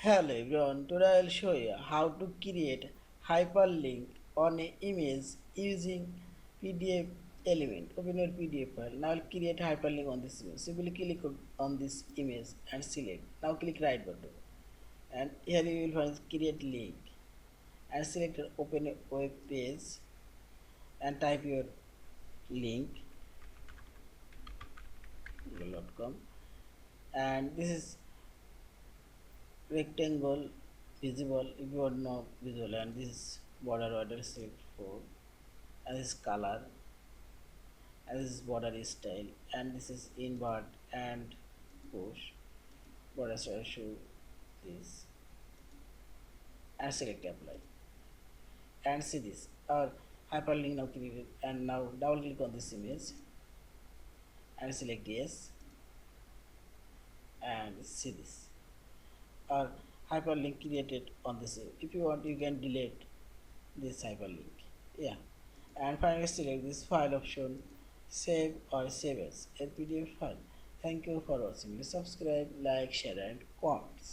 Hello everyone, today I will show you how to create hyperlink on an image using PDF element. Open your PDF file. Now I'll create hyperlink on this image. Simply click on this image and select. Now click right button and here you will find create link and select open a web page and type your link google.com and this is rectangle visible if you are not visible and this border select for and this color and this is border style and this is invert and push border style show this and select apply and see this our hyperlink now created and now double click on this image and select yes and see this our hyperlink created on this. If you want you can delete this hyperlink. Yeah, and finally select this file option, save or save as a PDF file. Thank you for watching. Please subscribe, like, share and comment.